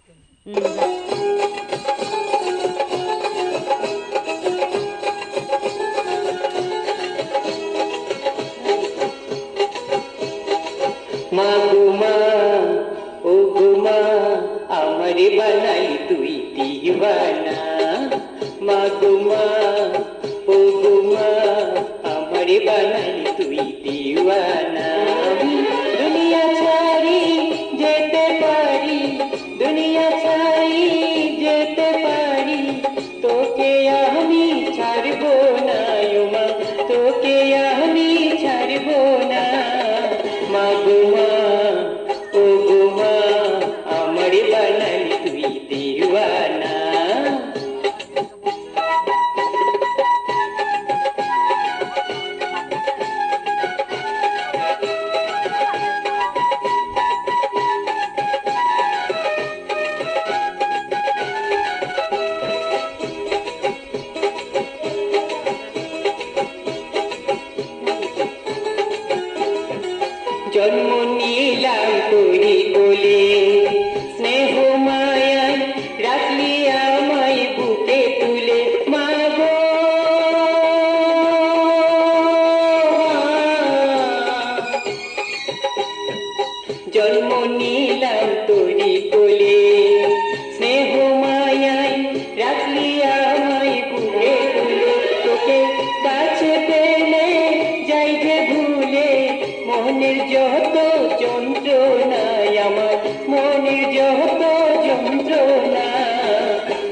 মা গো মা, ও গো মা, আমারে বানাই তুই দিওয়ানা। মা গো মা, ও গো মা, আমারে বানাই তুই দিওয়ানা। দুনিয়া ছাড়ি যেতে পারি, দুনিয়া ছাড়ি যেতে পারি, তোকে আমি ছাড়বো না মা, তোকে আমি ছাড়বো না। মা গো মা, ও গো মা, আমারে বানাই তুই দিওয়ানা। জন্ম নিলাম তোরি কোলে, স্নেহ মায়ায় রাখলি আমায় বুকে তুলে। মা গো জন্ম নিলাম তোরি কোলে, স্নেহ মায়ায় রাখলি আমায় বুকে তুলে। তোকে কাছে পেলে যাই যে ভুলে মনের যত যন্ত্রণায়, আমার মনের যত যন্ত্রণা।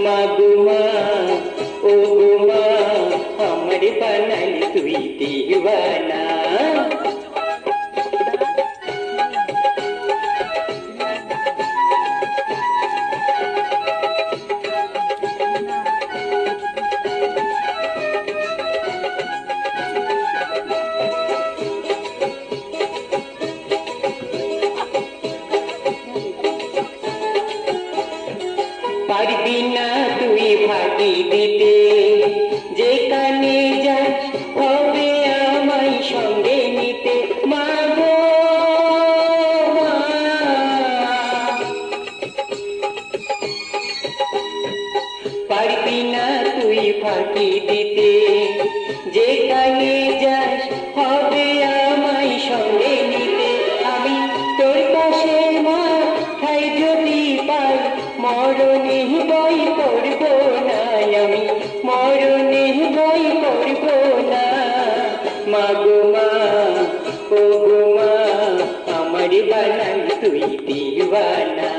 মা গো মা, ও গো মা, আমারে বানাই তুই দিওয়ানা। পারবি না তুই ফাঁকি দিতে, যেখানে যাস হবে আমায় সঙ্গে নিতে। মা গো মা, পারবি না তুই ফাঁকি দিতে, যেখানে যাস হবে আমায় সঙ্গে নিতে। আমি তোর পাশে মা ঠাই যদি পাই, মরণে বই করব না আমি, মরণে বই করব না। মা গো মা, ও গো মা, আমারে বানাই তুই দিওয়ানা।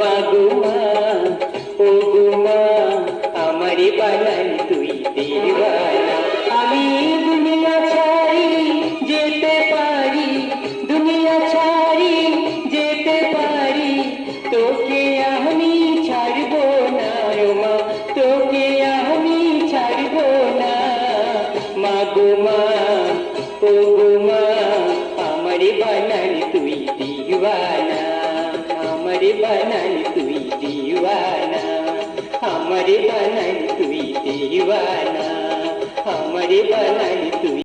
মা গো মা, ও গো মা, আমারে বানাই তুই দিওয়ানা। আমি দুনিয়া ছাড়ি যেতে পারি, দুনিয়া ছাড়ি যেতে পারি, তোকে আমি ছাড়বো না মা, তোকে আমি ছাড়বো না। মা গো মা, ও গো মা, আমারে বানাই তুই দিওয়ানা। আমারে বানাই তুই দিওয়ানা, আমারে বানাই তুই দিওয়ানা, আমারে বানাই তুই